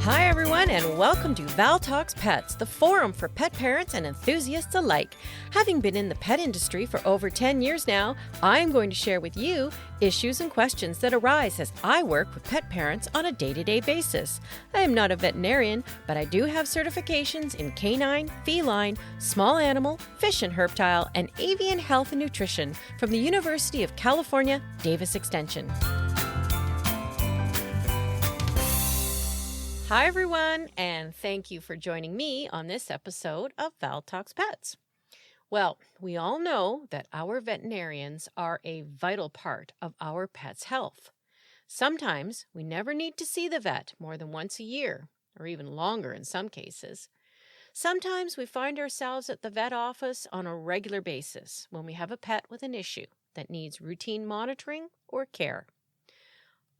Hi, everyone, and welcome to Val Talks Pets, the forum for pet parents and enthusiasts alike. Having been in the pet industry for over 10 years now, I am going to share with you issues and questions that arise as I work with pet parents on a day-to-day basis. I am not a veterinarian, but I do have certifications in canine, feline, small animal, fish and herptile, and avian health and nutrition from the University of California, Davis Extension. Hi, everyone, and thank you for joining me on this episode of Val Talks Pets. Well, we all know that our veterinarians are a vital part of our pet's health. Sometimes we never need to see the vet more than once a year, or even longer in some cases. Sometimes we find ourselves at the vet office on a regular basis when we have a pet with an issue that needs routine monitoring or care.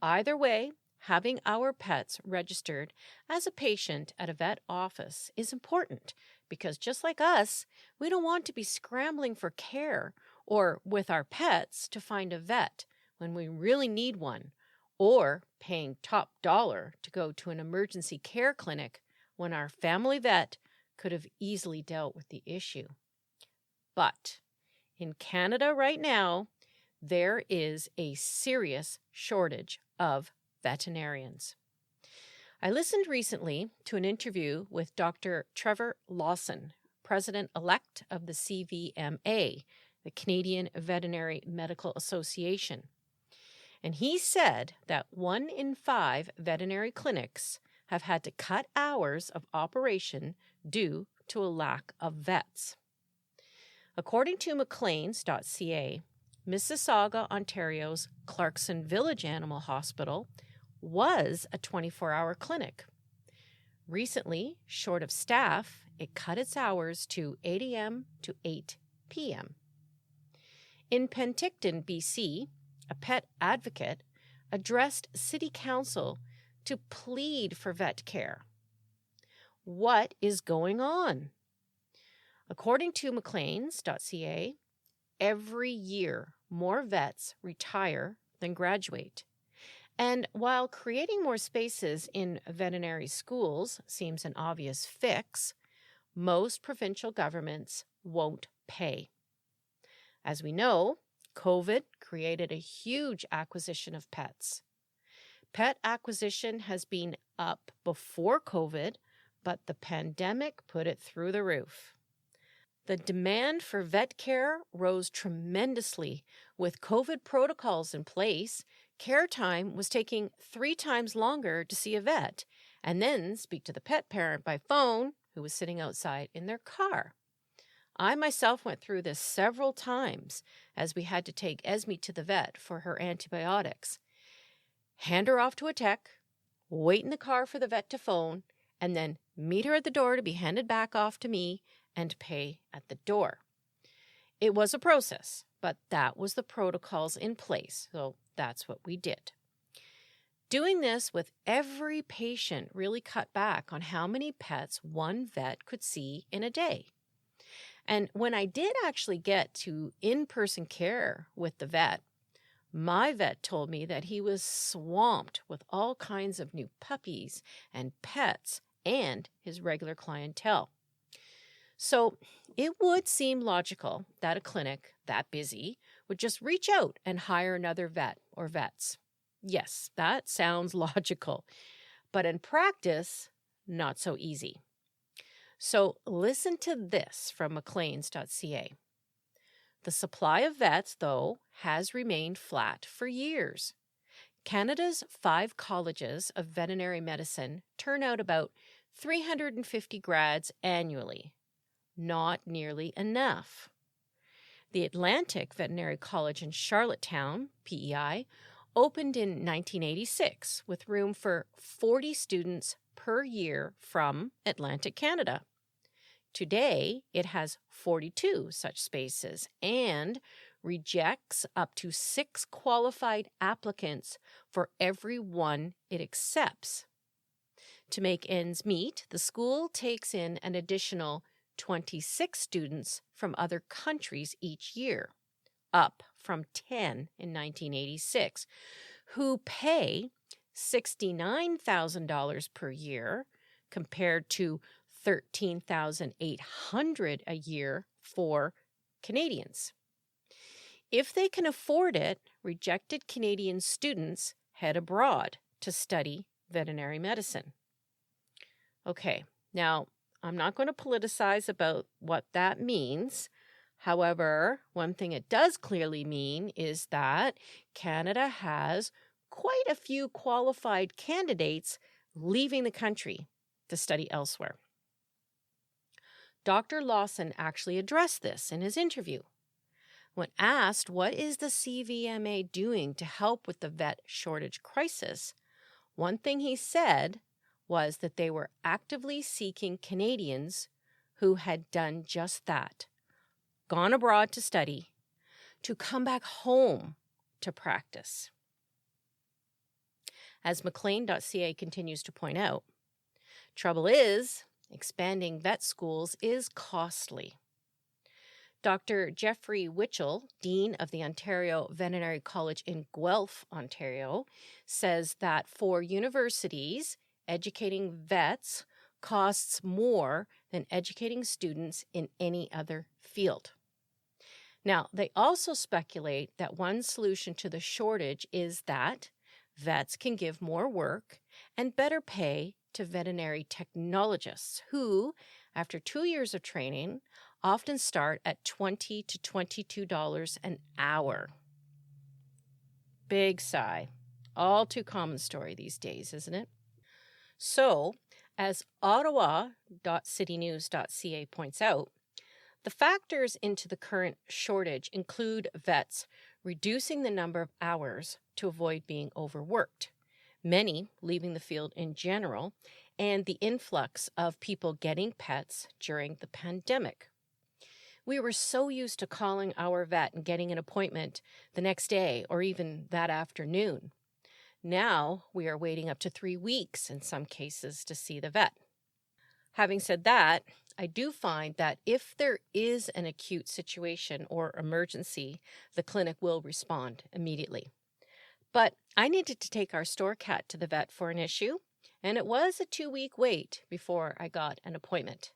Either way, having our pets registered as a patient at a vet office is important because just like us, we don't want to be scrambling for care or with our pets to find a vet when we really need one, or paying top dollar to go to an emergency care clinic when our family vet could have easily dealt with the issue. But in Canada right now, there is a serious shortage of veterinarians. I listened recently to an interview with Dr. Trevor Lawson, President-elect of the CVMA, the Canadian Veterinary Medical Association. And he said that 1 in 5 veterinary clinics have had to cut hours of operation due to a lack of vets. According to Macleans.ca, Mississauga, Ontario's Clarkson Village Animal Hospital was a 24-hour clinic. Recently, short of staff, it cut its hours to 8 a.m. to 8 p.m. In Penticton, BC, a pet advocate addressed City Council to plead for vet care. What is going on? According to Macleans.ca, every year more vets retire than graduate. And while creating more spaces in veterinary schools seems an obvious fix, most provincial governments won't pay. As we know, COVID created a huge acquisition of pets. Pet acquisition has been up before COVID, but the pandemic put it through the roof. The demand for vet care rose tremendously. With COVID protocols in place, care time was taking 3 times longer to see a vet and then speak to the pet parent by phone who was sitting outside in their car. I myself went through this several times as we had to take Esme to the vet for her antibiotics, hand her off to a tech, wait in the car for the vet to phone, and then meet her at the door to be handed back off to me and pay at the door. It was a process, but that was the protocols in place, so that's what we did. Doing this with every patient really cut back on how many pets one vet could see in a day. And when I did actually get to in-person care with the vet, my vet told me that he was swamped with all kinds of new puppies and pets and his regular clientele. So it would seem logical that a clinic that busy would just reach out and hire another vet or vets. Yes, that sounds logical, but in practice, not so easy. So listen to this from Macleans.ca. The supply of vets, though, has remained flat for years. Canada's 5 colleges of veterinary medicine turn out about 350 grads annually. Not nearly enough. The Atlantic Veterinary College in Charlottetown, PEI, opened in 1986 with room for 40 students per year from Atlantic Canada. Today, it has 42 such spaces and rejects up to 6 qualified applicants for every one it accepts. To make ends meet, the school takes in an additional 26 students from other countries each year, up from 10 in 1986, who pay $69,000 per year compared to $13,800 a year for Canadians. If they can afford it, rejected Canadian students head abroad to study veterinary medicine. Okay, now I'm not going to politicize about what that means. However, one thing it does clearly mean is that Canada has quite a few qualified candidates leaving the country to study elsewhere. Dr. Lawson actually addressed this in his interview. When asked what is the CVMA doing to help with the vet shortage crisis, one thing he said was that they were actively seeking Canadians who had done just that, gone abroad to study, to come back home to practice. As Maclean.ca continues to point out, trouble is, expanding vet schools is costly. Dr. Jeffrey Witchell, Dean of the Ontario Veterinary College in Guelph, Ontario, says that for universities, educating vets costs more than educating students in any other field. Now, they also speculate that one solution to the shortage is that vets can give more work and better pay to veterinary technologists who, after 2 years of training, often start at $20 to $22 an hour. Big sigh. All too common story these days, isn't it? So, as ottawa.citynews.ca points out, the factors into the current shortage include vets reducing the number of hours to avoid being overworked, many leaving the field in general, and the influx of people getting pets during the pandemic. We were so used to calling our vet and getting an appointment the next day or even that afternoon. Now we are waiting up to 3 weeks in some cases to see the vet. Having said that, I do find that if there is an acute situation or emergency, the clinic will respond immediately. But I needed to take our store cat to the vet for an issue, and it was a 2-week wait before I got an appointment.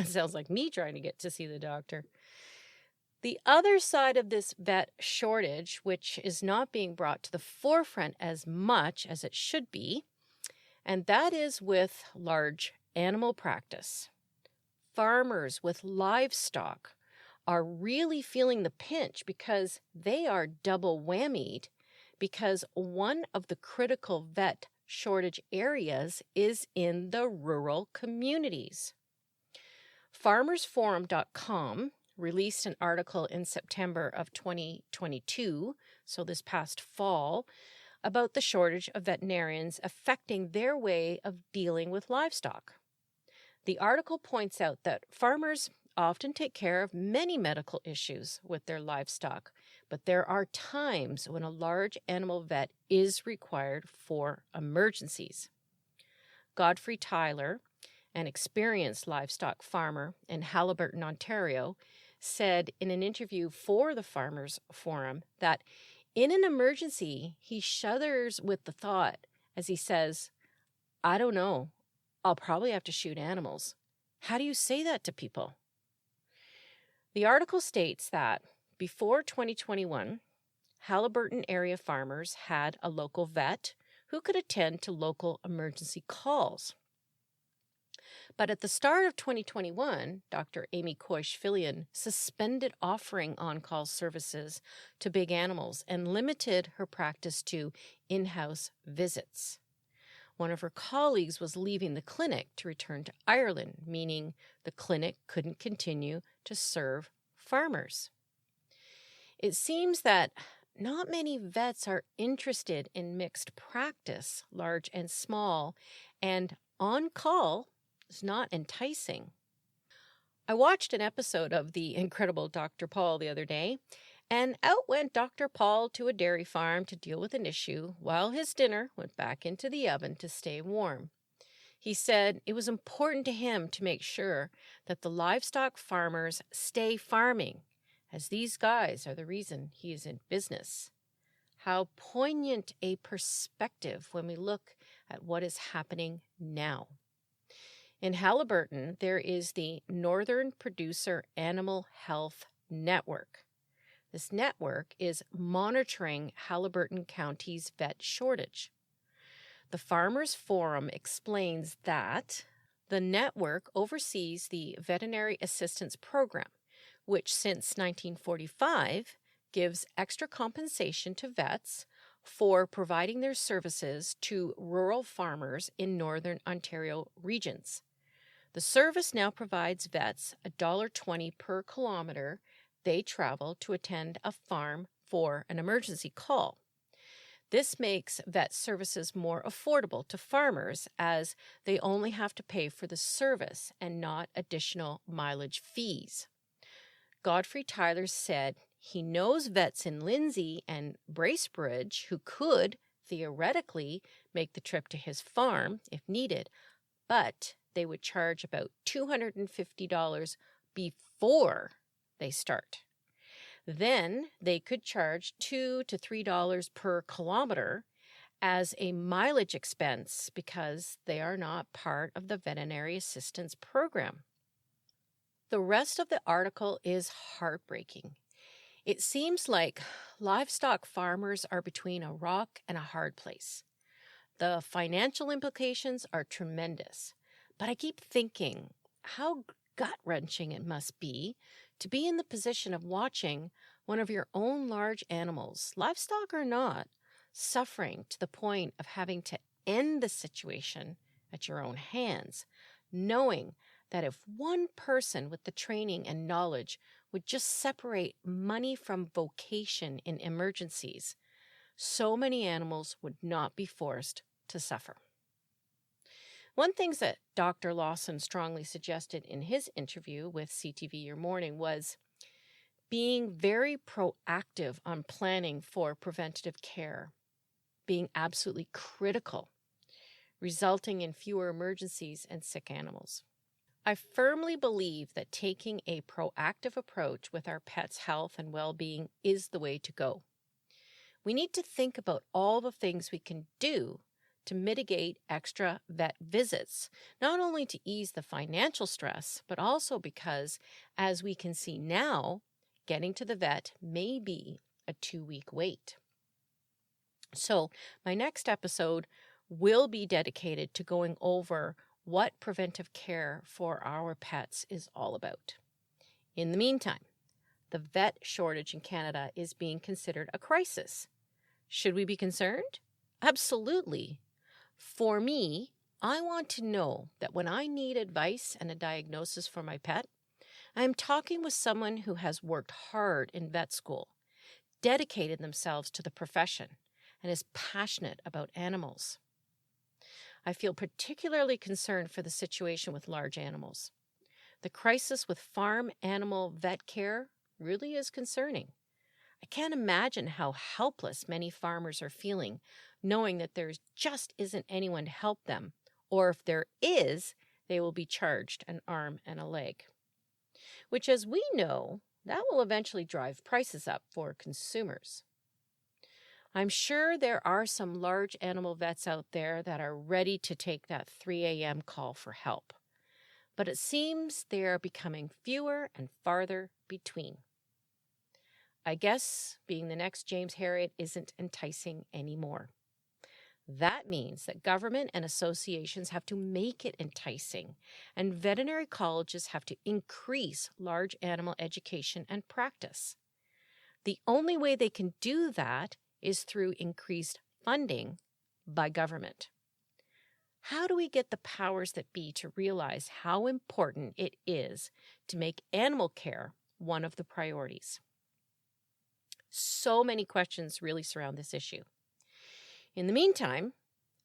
Sounds like me trying to get to see the doctor. The other side of this vet shortage, which is not being brought to the forefront as much as it should be, and that is with large animal practice. Farmers with livestock are really feeling the pinch because they are double whammied because one of the critical vet shortage areas is in the rural communities. FarmersForum.com released an article in September of 2022, so this past fall, about the shortage of veterinarians affecting their way of dealing with livestock. The article points out that farmers often take care of many medical issues with their livestock, but there are times when a large animal vet is required for emergencies. Godfrey Tyler, an experienced livestock farmer in Haliburton, Ontario, said in an interview for the Farmers Forum that in an emergency, he shudders with the thought as he says, "I don't know. I'll probably have to shoot animals." How do you say that to people? The article states that before 2021, Haliburton area farmers had a local vet who could attend to local emergency calls. But at the start of 2021, Dr. Amy Koish-Fillion suspended offering on-call services to big animals and limited her practice to in-house visits. One of her colleagues was leaving the clinic to return to Ireland, meaning the clinic couldn't continue to serve farmers. It seems that not many vets are interested in mixed practice, large and small, and on-call is not enticing. I watched an episode of The Incredible Dr. Paul the other day, and out went Dr. Paul to a dairy farm to deal with an issue while his dinner went back into the oven to stay warm. He said it was important to him to make sure that the livestock farmers stay farming, as these guys are the reason he is in business. How poignant a perspective when we look at what is happening now. In Halliburton, there is the Northern Producer Animal Health Network. This network is monitoring Halliburton County's vet shortage. The Farmers Forum explains that the network oversees the Veterinary Assistance Program, which since 1945 gives extra compensation to vets for providing their services to rural farmers in Northern Ontario regions. The service now provides vets $1.20 per kilometer they travel to attend a farm for an emergency call. This makes vet services more affordable to farmers as they only have to pay for the service and not additional mileage fees. Godfrey Tyler said he knows vets in Lindsay and Bracebridge who could theoretically make the trip to his farm if needed, but they would charge about $250 before they start. Then they could charge $2 to $3 per kilometer as a mileage expense because they are not part of the Veterinary Assistance Program. The rest of the article is heartbreaking. It seems like livestock farmers are between a rock and a hard place. The financial implications are tremendous, but I keep thinking how gut-wrenching it must be to be in the position of watching one of your own large animals, livestock or not, suffering to the point of having to end the situation at your own hands, knowing that if one person with the training and knowledge would just separate money from vocation in emergencies, so many animals would not be forced to suffer. One thing that Dr. Lawson strongly suggested in his interview with CTV Your Morning was being very proactive on planning for preventative care, being absolutely critical, resulting in fewer emergencies and sick animals. I firmly believe that taking a proactive approach with our pets' health and well-being is the way to go. We need to think about all the things we can do to mitigate extra vet visits, not only to ease the financial stress, but also because, as we can see now, getting to the vet may be a 2-week wait. So my next episode will be dedicated to going over what preventive care for our pets is all about. In the meantime, the vet shortage in Canada is being considered a crisis. Should we be concerned? Absolutely. For me, I want to know that when I need advice and a diagnosis for my pet, I am talking with someone who has worked hard in vet school, dedicated themselves to the profession, and is passionate about animals. I feel particularly concerned for the situation with large animals. The crisis with farm animal vet care really is concerning. I can't imagine how helpless many farmers are feeling, knowing that there just isn't anyone to help them, or if there is, they will be charged an arm and a leg. Which, as we know, that will eventually drive prices up for consumers. I'm sure there are some large animal vets out there that are ready to take that 3 a.m. call for help, but it seems they are becoming fewer and farther between. I guess being the next James Herriot isn't enticing anymore. That means that government and associations have to make it enticing, and veterinary colleges have to increase large animal education and practice. The only way they can do that is through increased funding by government. How do we get the powers that be to realize how important it is to make animal care one of the priorities? So many questions really surround this issue. In the meantime,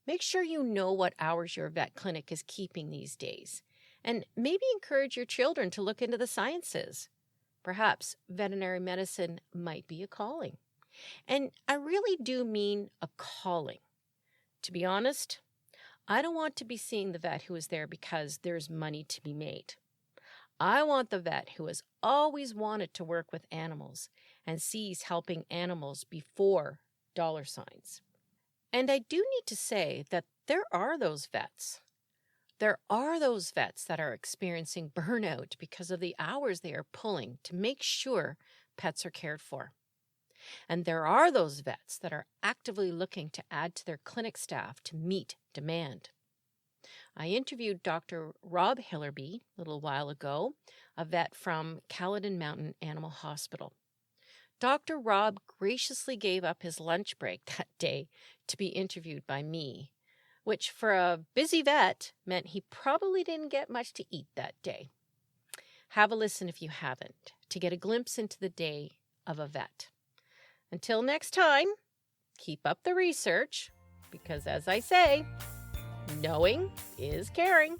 make sure you know what hours your vet clinic is keeping these days, and maybe encourage your children to look into the sciences. Perhaps veterinary medicine might be a calling. And I really do mean a calling. To be honest, I don't want to be seeing the vet who is there because there's money to be made. I want the vet who has always wanted to work with animals and sees helping animals before dollar signs. And I do need to say that there are those vets. There are those vets that are experiencing burnout because of the hours they are pulling to make sure pets are cared for. And there are those vets that are actively looking to add to their clinic staff to meet demand. I interviewed Dr. Rob Hillerby a little while ago, a vet from Caledon Mountain Animal Hospital. Dr. Rob graciously gave up his lunch break that day to be interviewed by me, which for a busy vet meant he probably didn't get much to eat that day. Have a listen if you haven't, to get a glimpse into the day of a vet. Until next time, keep up the research, because as I say, knowing is caring.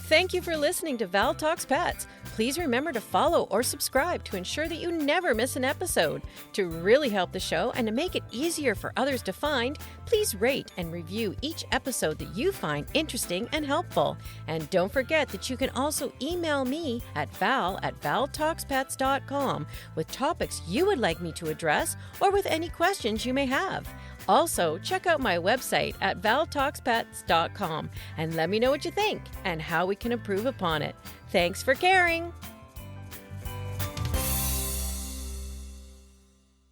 Thank you for listening to Val Talks Pets. Please remember to follow or subscribe to ensure that you never miss an episode. To really help the show and to make it easier for others to find, please rate and review each episode that you find interesting and helpful. And don't forget that you can also email me at val@valtalkspets.com with topics you would like me to address or with any questions you may have. Also, check out my website at valtalkspets.com and let me know what you think and how we can improve upon it. Thanks for caring.